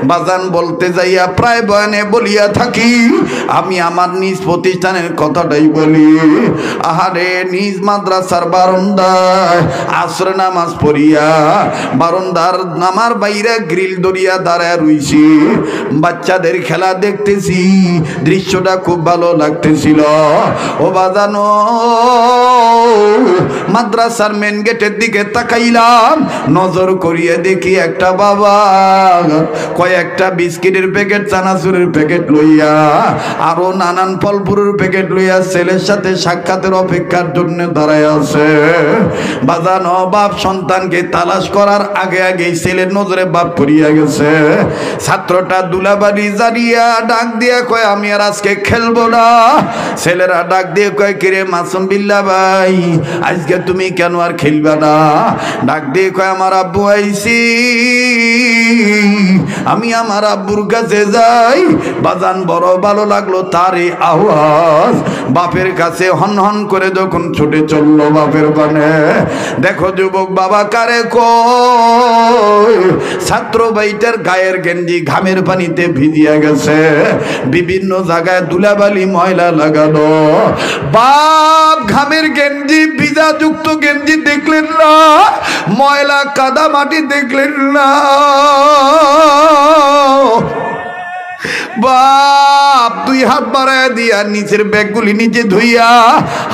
বাজান বলতে যাইয়া প্রায় বয়ানে বলিয়া থাকি, আমি আমার নিজ প্রতিষ্ঠানের কথাটাই বলি। আহারে নিজ মাদ্রাসার বারান্দায় আসর নামাজ পড়িয়া বারান্দার নামার বাইরে গ্রিল ধরিয়া দাঁড়ায় রইছি, বাচ্চাদের খেলা দেখতেছি, দৃশ্যটা খুব ভালো লাগতেছিল। ও বাজানো মাদ্রাসার মেন গেটের দিকে তাকাইলাম, নজর করিয়ে দেখি একটা বাবা কয়েকটা বিস্কিটের প্যাকেট, চানাচুরের প্যাকেট লইয়া আরো নানান ফলপুরের প্যাকেট লইয়া ছেলের সাথে সাক্ষাতের অপেক্ষার জন্য দাঁড়ায় আছে। বাজানো বাপ সন্তানকে তালাশ করার আগে আগেই ছেলের নজরে বাপ পড়িয়া গেছে। ছাত্রটা দুলাবাড়ি জানিয়া ডাক দিয়া কয়, আমি আর আজকে খেলবো না। ছেলেরা ডাক দিয়ে কয়, কিরে মাসুম বিল্লাহ ভাই, আজকে তুমি কেন আর খেলবা না? ডাক দিয়ে কয়, আমার আব্বু আইছি, আমি আমার আব্বুর কাছে যাই। বাজান বড় ভালো লাগলো তার এই আওয়াজ। বাপের কাছে হন হন করে যখন ছুটে চললো বাপের বানে, দেখো যুবক বাবা কারে কয়, ছাত্র ভাইটার গায়ের গেঞ্জি ঘামের পানিতে ভিজিয়া গেছে, বিভিন্ন জায়গায় ধুলাবালি ময়লা লাগানো। বাপ ঘামের গেঞ্জি, ভিজা যুক্ত গেঞ্জি দেখলেন না, ময়লা কাদা মাটি দেখলেন না। বাপ দুই হাত বাড়ায় দিয়া নিচের ব্যাগগুলি নিচে ধুইয়া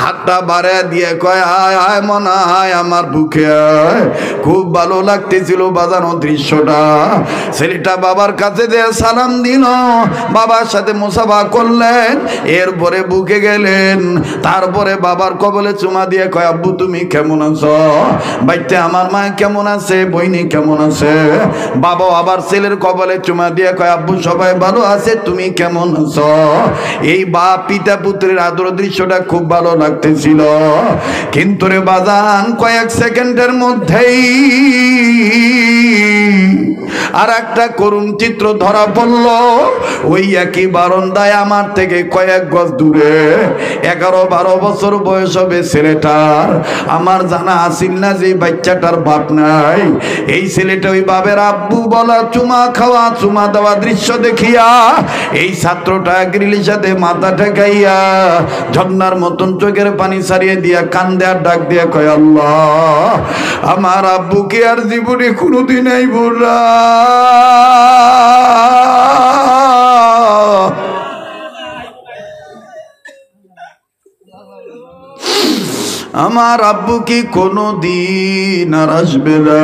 হাতটা বাড়ায় দিয়ে কয়, আয় আয় মনে হয় আমার বুকে আয়। খুব ভালো লাগতেছিল বাজানো দৃশ্যটা। ছেলেটা বাবার কাছে যে সালাম দিল, বাবার সাথে মুসাফা করলেন, এরপরে বুকে গেলেন, তারপরে বাবার কবলে চুমা দিয়ে কয়, আব্বু তুমি কেমন আছো? বাইতে আমার মা কেমন আছে, বইনি কেমন আছে? বাবা আবার ছেলের কবলে চুমা দিয়ে কয়, আব্বু সবাই ভালো আছে, তুমি কেমন আছো? এই বাপ পিতা পুত্রের আদর দৃশ্যটা খুব ভালো লাগতেছিল। কিন্তু রে বাজান কয়েক সেকেন্ডের মধ্যেই আর একটা করুণ চিত্র ধরা পড়ল। ওই একই বারান্দায় আমার থেকে কয়েক গজ দূরে 11-12 বছর বয়স হবে ছেলেটার। আমার জানা আসিল না যে বাচ্চাটার বাপ নাই। এই ছেলেটা ওই বাবের আব্বু বলা, চুমা খাওয়া, চুমা দেওয়া দৃশ্য দেখিয়া এই ছাত্রটা গ্রিলের সাথে মাথা ঠেকাইয়া ঝর্ণার মতন চোখের পানি ছাড়িয়ে দিয়া কান্দে আর ডাক দিয়া কয়, আল্লাহ আমার আব্বুকে আর জীবনে কোনোদিন আইব না। আমার আব্বু কি কোনো দিন আর আসবে না?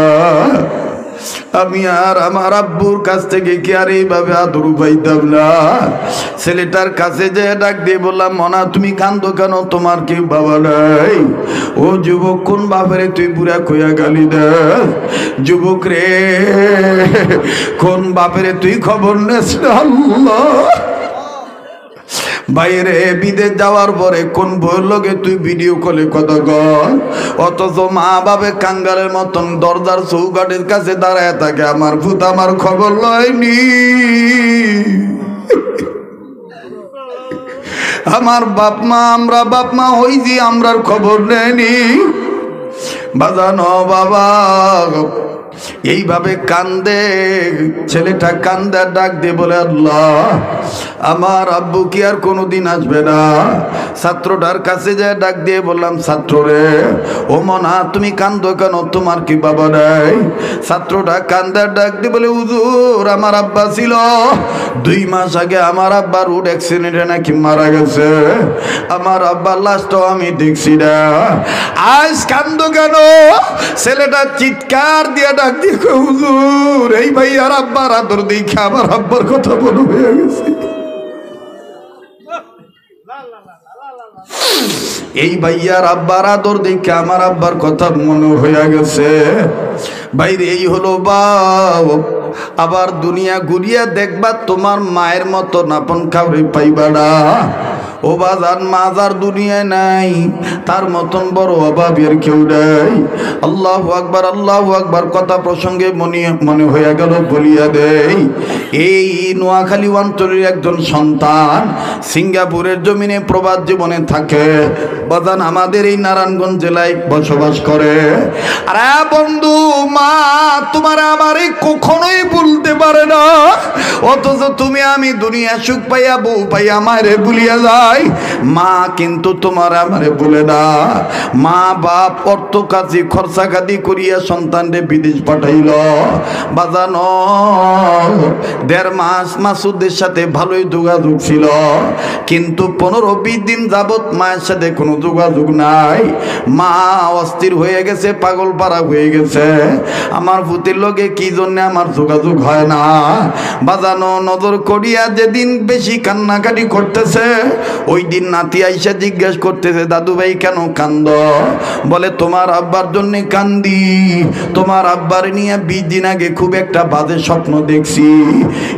আমি আর আমার আব্বুর কাছ থেকে কি আর এইভাবে আদর পাইতাম না? ছেলেটার কাছে যে ডাক দিয়ে বললাম, মনা তুমি কান্দো কেন, তোমার কি বাবা নাই? ও যুবক, কোন বাপরে তুই বুড়া কইয়া গালি দে? যুবক রে, কোন বাপরে তুই খবর নেস না? আল্লাহ বাইরে বিদেশ যাওয়ার পরে কোন বউর লগে তুই ভিডিও কলে কথা কর, অথচ মা বাবে কাঙ্গালের মতন দরজার চৌকাঠের কাছে দাঁড়ায় থাকে, আমার ভূত আমার খবর লয়নি। আমার বাপ মা, আমরা বাপ মা হইছি, আমরার খবর নেয়নি। বাজানো বাবা এইভাবে কান্দে, ছেলেটা কান্দে ডাক দিয়ে বলে, আল্লাহ আমার আব্বু কি আর কোনোদিন আসবে না? ছাত্রটার কাছে যে ডাক দিয়ে বললাম, ছাত্র রে, ও মনা তুমি কান্দো কেন, তোমার কি বাবা নাই? ছাত্রটা কান্দে ডাক দিয়ে বলে, হুজুর আমার আব্বা ছিল, 2 মাস আগে আমার আব্বার রোড অ্যাক্সিডেন্টে নাকি মারা গেছে, আমার আব্বার লাশটাও আমি দেখছি না। আজ কান্দো কেন? ছেলেটা চিৎকার দিয়ে ডাক দিয়ে, হুজুর এই ভাই আর আব্বার আদর দেখে আমার আব্বার কথা মনে হয়ে গেছে। এই ভাইয়ার আব্বার আদর দেখে আমার আব্বার কথা মনে হয়ে গেছে। বাইরে এই হলো বাপ। আবার দুনিয়া ঘুরিয়া দেখবা তোমার মায়ের মতো আপন কাউরে পাইবা না। ও বাজান মাজার দুনিয়ায় নাই, তার মতন বড় অভাবের কেউ নাই। আল্লাহু আকবার, আল্লাহু আকবার কথা প্রসঙ্গে মনে হয়ে গেল বলিয়া দেই। এই নোয়াখালী অঞ্চলের একজন সন্তান সিঙ্গাপুরের জমিনে প্রবাদ জীবনে থাকে, বাজান আমাদের এই নারায়ণগঞ্জ জেলায় বসবাস করে। আরে বন্ধু, মা তোমার আমারে কখনোই ভুলতে পারে না। অথচ তুমি আমি দুনিয়া সুখ পাইয়া বউ পাইয়া আমারে ভুলিয়া যাই, মা কিন্তু তোমার আমারে ভুলে না। মা বাপ অর্থ কাজে খরচা খাদি করিয়া সন্তানরে বিদেশ পাঠাইল। বাজানো 1.5 মাস মাসুদের সাথে ভালোই যোগাযোগ ছিল, কিন্তু 15-20 দিন যাবত মায়ের সাথে কোনো যোগাযোগ নাই। মা অস্থির হয়ে গেছে, পাগল পারা হয়ে গেছে, আমার পুতের লগে কি জন্য আমার যোগাযোগ হয় না। বাজানো নজর করিয়া যেদিন বেশি কান্নাকাটি করতেছে, ওই দিন নাতি আইসা জিজ্ঞেস করতেছে, দাদু ভাই কেন কান্দ? বলে তোমার আব্বার জন্য কান্দি। তোমার আব্বার নিয়ে 20 দিন আগে খুব একটা বাজে স্বপ্ন দেখছি।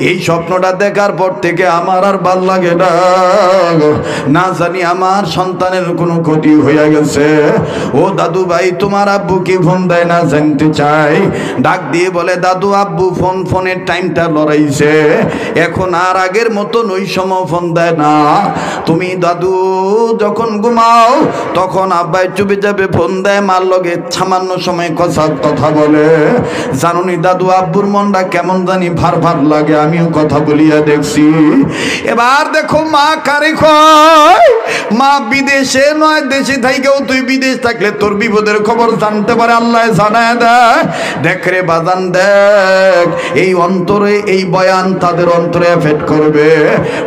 এই স্বপ্নটা দেখার পর থেকে আমার আর ভাল লাগে না, না জানি আমার সন্তানের কোনো ক্ষতি হয়ে গেছে। ও দাদু ভাই তোমার আব্বু কি ফোন দেয় না জানতে চাই। ডাক দিয়ে বলে, দাদু আব্বু ফোনের টাইমটা লড়াইছে, এখন আর আগের মতন ওই সময় ফোন দেয় না। তুমি দাদু যখন ঘুমাও তখন আব্বাই চুপে যাবে ফোন দেয়, মার লগে সামান্য সময় কথা বলে। জানুনি দাদু আব্বুর মনটা কেমন জানি ভার ভার লাগে, আমিও কথা বলিয়া দেখছি। এবার দেখো মা কারে কয়, মা বিদেশে নয় দেশে থাইকেও তুই বিদেশ থাকলে তোর বিপদের খবর জানতে পারে, আল্লাহ জানায় দেয়। দেখ রে বাজান দেখ, এই অন্তরে এই বয়ান তাদের অন্তরে এফেক্ট করবে,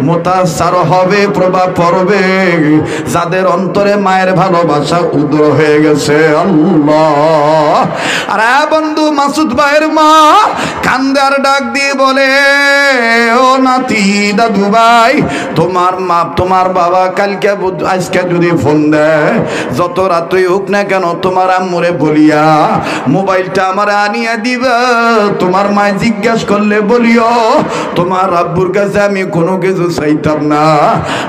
মুতাসার হবে, প্রভাব পড়বে যাদের অন্তরে মায়ের ভালোবাসা উদ্র হয়ে গেছে। আল্লাহ। আর বন্ধু মাসুদ ভাইয়ের মা কান্দে আর ডাক দিয়ে বলে, ও নাতি দাদু ভাই তোমার মা তোমার বাবা কালকে আজকে যদি ফোন দেয়, যত রাতই হোক না কেন তোমার আম্মুরে বলিয়া মোবাইলটা আমার আনিয়া দিবা। তোমার মায় জিজ্ঞাসা করলে বলিও তোমার আব্বুর কাছে আমি কোনো কিছু চাইতাম না,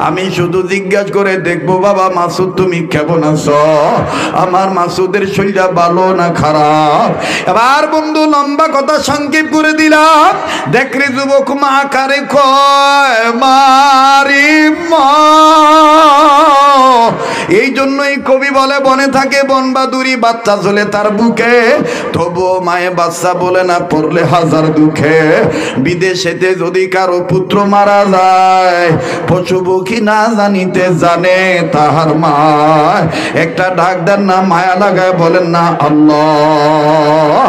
আমি শুধু জিজ্ঞাসা করে দেখবো বাবা মাসুদ তুমি কেমন আছো, আমার মাসুদের শরীরটা ভালো না খারাপ। এবার বন্ধু লম্বা কথা সংক্ষেপ করে দিলাম। দেখ রে যুবক মা কারে কয়, মারি মা। এই জন্যই কবি বলে, বনে থাকে বনবাদুরি, বাচ্চা চলে তার বুকে, তবুও মায়ে বাচ্চা বলে না পড়লে হাজার দুঃখে। বিদেশেতে যদি কারো পুত্র মারা যায়, পশু পক্ষী না জানিতে জানে তাহার মা। একটা ডাক দেন না, মায়া লাগায় বলেন না আল্লাহ,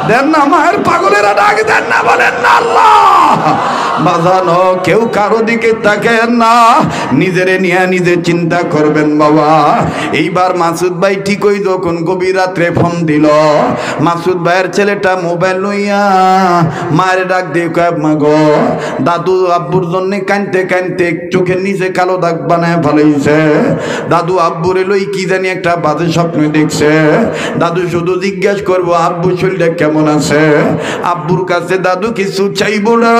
দেন না মায়ের পাগলেরা ডাক দেন না, বলেন না আল্লাহ। বাজানো কেউ কারো দিকে তাকেন না, নিজেরে নিয়ে নিজে চিন্তা করবেন বাবা। এইবার মাসুদ ভাই ঠিকই যখন গভীর রাত্রে ফোন দিল, মাসুদ ভাইয়ের ছেলেটা মোবাইল লইয়া মায়ের ডাক দিয়ে কয়, মা গো দাদু আব্বুর জন্য কানতে কানতে চোখের নিচে কালো দাগ বানায় ফেলাইছে। দাদু আব্বুরে লই কি জানি একটা বাজে স্বপ্ন দেখছে। দাদু শুধু জিজ্ঞাসা করবো আব্বু শরীরটা কেমন আছে। আব্বুর কাছে দাদু কিছু চাইবো না,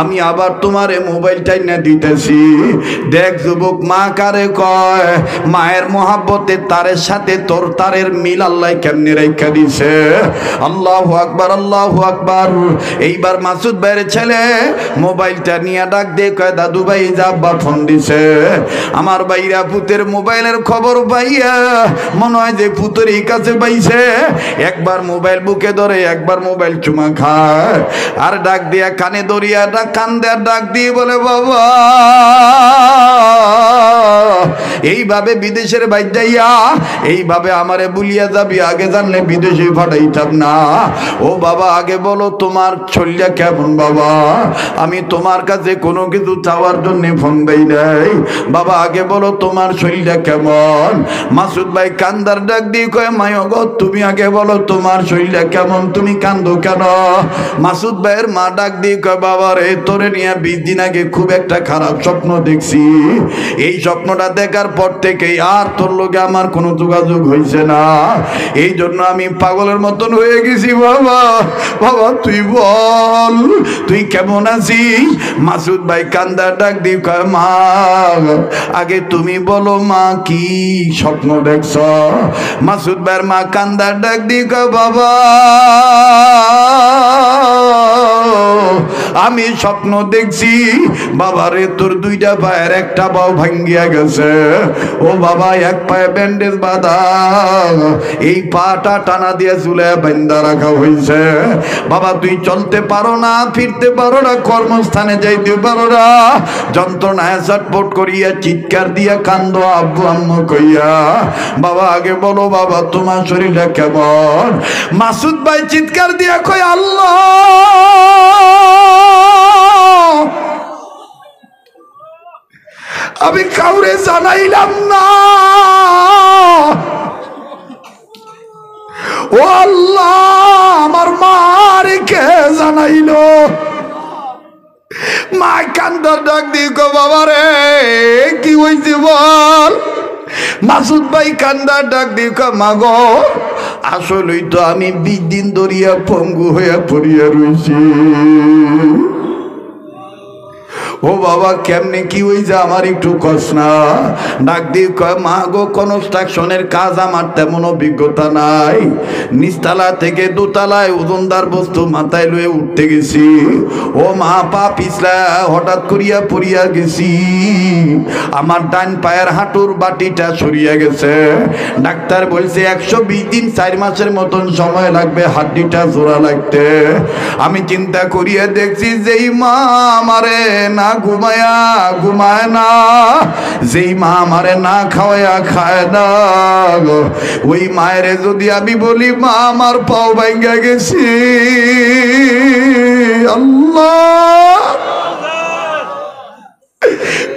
আমি আবার তোমারে মোবাইলটাই না দিতেছি। দেখ যুবক মা কারে কয়, মায়ের মহাব্বতে তারের সাথে তোর তারের মিল আল্লাহ কেমনে রেখা দিছে। আল্লাহু আকবার, আল্লাহু আকবার। এইবার মাসুদ ভাইয়ের ছেলে মোবাইলটা নিয়ে ডাক দিয়ে কয়, দাদু ভাই যা আব্বা ফোন দিছে। আমার ভাইরা পুতের মোবাইলের খবর পাইয়া মনে হয় যে পুতেরই কাছে পাইছে, একবার মোবাইল বুকে ধরে একবার মোবাইল চুমা খায়, আর ডাক দিয়া কানে ধরিয়া কান দেয়া ডাক দিয়ে বলে, বাবা এইভাবে বিদেশের বাইর যাইয়া এইভাবে আমারে বুলিয়া যাবি, আগে জানলে বিদেশে পাঠাইতাম না। ও বাবা আগে বলো তোমার শরীরটা কেমন বাবা, আমি তোমার কাছে কোনো কিছু চাওয়ার জন্য ফোন দেই নাই। বাবা আগে বলো তোমার শরীরটা কেমন। মাসুদ ভাই কান্দার ডাক দিয়ে কয়, মায় গো তুমি আগে বলো তোমার শরীরটা কেমন, তুমি কান্দো কেন? মাসুদ ভাইয়ের মা ডাক দিয়ে কয়, বাবা রে তোরে নিয়ে 20 দিন আগে খুব একটা খারাপ স্বপ্ন দেখছি। এই স্বপ্নটা দেখার পর থেকে আর তোর লোকে আমার কোনো যোগাযোগ হয়েছে না, এই জন্য আমি পাগলের মতন হয়ে গেছি। বাবা বাবা তুই বল তুই কেমন আছিস? মাসুদ ভাই কান্দার ডাক দিয়ে কয়, মা আগে তুমি বলো মা কি স্বপ্ন দেখছ? মাসুদ ভাইয়ের মা কান্দার ডাক দিয়ে কয়, বাবা আমি স্বপ্ন দেখছি বাবারে তোর দুইটা পায়ের একটা পাও ভাঙ্গিয়া গেছে। ও বাবা, এক পায়ে ব্যান্ডেজ বাঁধা, এই পাটা টানা দিয়ে চুলে বান্ধা রাখা হয়েছে। বাবা তুই চলতে পারো না, ফিরতে পারো না, কর্মস্থানে যাইতে পারো না, যন্ত্রণায় চটপট করিয়া চিৎকার দিয়া কান্দ আব্বু আম্মু কইয়া। বাবা আগে বলো বাবা তোমার শরীরটা কেমন? মাসুদ ভাই চিৎকার দিয়া কয় আল্লাহ আমি কাউরে জানাইলাম না, ও আল্লাহ আমার মারে কে জানাইলো? মা কান্দার ডাক দিয়ে গো বাবা রে কি হইছে বল? মাসুদ ভাই কান্দার ডাক দিয়ে গো মা গো আসলেই তো আমি 20 দিন ধরিয়া পঙ্গু হইয়া পড়িয়া রইছি। ও বাবা কেমনে কি হইছে আমার একটু কষ্ট না? ডাক দিয়ে কয় মা গো কনস্ট্রাকশনের কাজ আমার তেমন অভিজ্ঞতা নাই, নিচতলা থেকে দোতলায় ওজনদার বস্তু মাথায় লয়ে উঠতে গেছি, ও মা পা পিছলা হঠাৎ করিয়া পড়িয়া গেছি, আমার ডান পায়ের হাঁটুর বাটিটা সরিয়া গেছে। ডাক্তার বলছে 120 দিন 4 মাসের মতন সময় লাগবে হাড্ডিটা জোড়া লাগতে। আমি চিন্তা করিয়া দেখছি যেই মা আমারে না ঘুমায় না, যেই মা আমারে না খাওয়ায়া খায় না, ওই মায়ের যদি আমি বলি মা আমার পাও ভাঙ্গা গেছি, আল্লাহ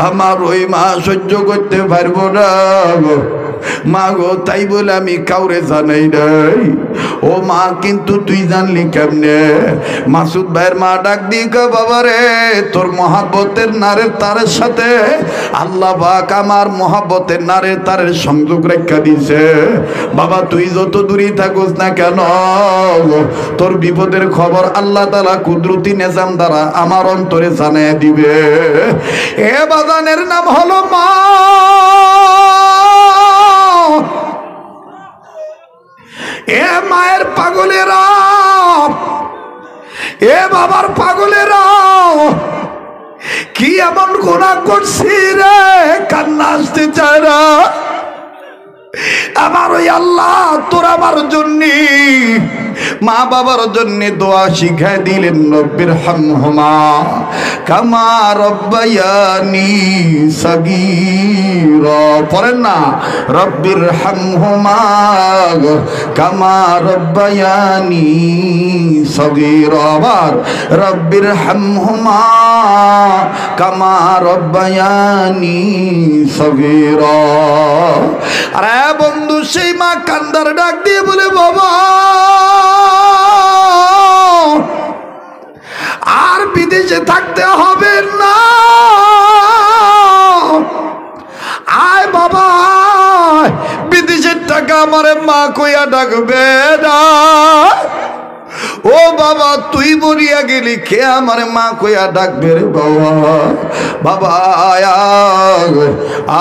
আমার ওই মা সহ্য করতে পারবো না মা গো। তাই বলে আমি কাউরে জানাই নাই। ও মা কিন্তু তুই জানলি কেমনে? মাসুদ ভাইয়ের মা ডাক দিয়ে কয় বাবা রে তোর মহাব্বতের নারের তারের সাথে আল্লাহ পাক আমার মহাব্বতের নারের তারের সংযোগ রেখা দিছে। বাবা তুই যত দূরেই থাকুস না কেন তোর বিপদের খবর আল্লাহ তাআলা কুদরতি নিজাম দ্বারা আমার অন্তরে জানিয়ে দিবে। এ বাজানের নাম হলো মা। এ মায়ের পাগলেরা, এ বাবার পাগলেরা, কি এমন গুনাহ করছি রে কান্না আসতে চায় না? আমার ওই আল্লাহ তোর আমার জন্য মা বাবার জন্য দোয়া শিখাই দিলেন, রব্বির হামহুমা কামা রব্বায়ানি সগীরা। পড়েন না রব্বির হামহুমা কামা রব্বায়ানি সগীরা। আবার রব্বির হামহুমা কামা রব্বায়ানি সগীরা। আরে বন্ধু সেই মা কান্দার ডাক দিয়ে বলে বাবা আর বিদেশে থাকতে হবে না, আয় বাবা বিদেশের টাকা আমারে মা কইয়া ডাকবে না। ও বাবা তুই বলিয়া গেলি কে আমার মা কইয়া ডাকবে রে বাবা? বাবা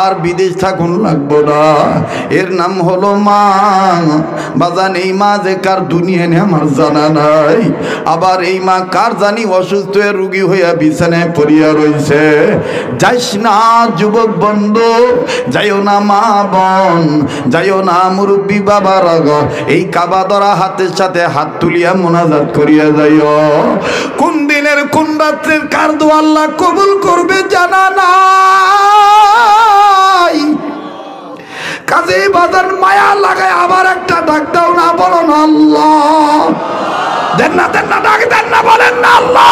আর বিদেশ থাকুন লাগবো না, এর নাম হলো মা। বাজান এই মা যে কার দুনিয়া নেই আমার জানা নাই। আবার এই মা কার জানি অসুস্থ হয়ে রুগী হইয়া বিছানায় পড়িয়া রয়েছে। যাইস না যুবক বন্ধু, যাইও না মা বোন, যাইও না মুরব্বী বাবার, এই কাবা ধরা হাতের সাথে হাত তুলিয়া মোনাজাত করিয়া যাইও। কোন দিনের কোন রাত্রের কার দোয়া আল্লাহ কবুল করবে জানা নাই। কাজে বাজার মায়া লাগায় আবার একটা ডাক দাও না, বলো না আল্লাহ। দেন না ডাক দেন না, বলেন না আল্লাহ।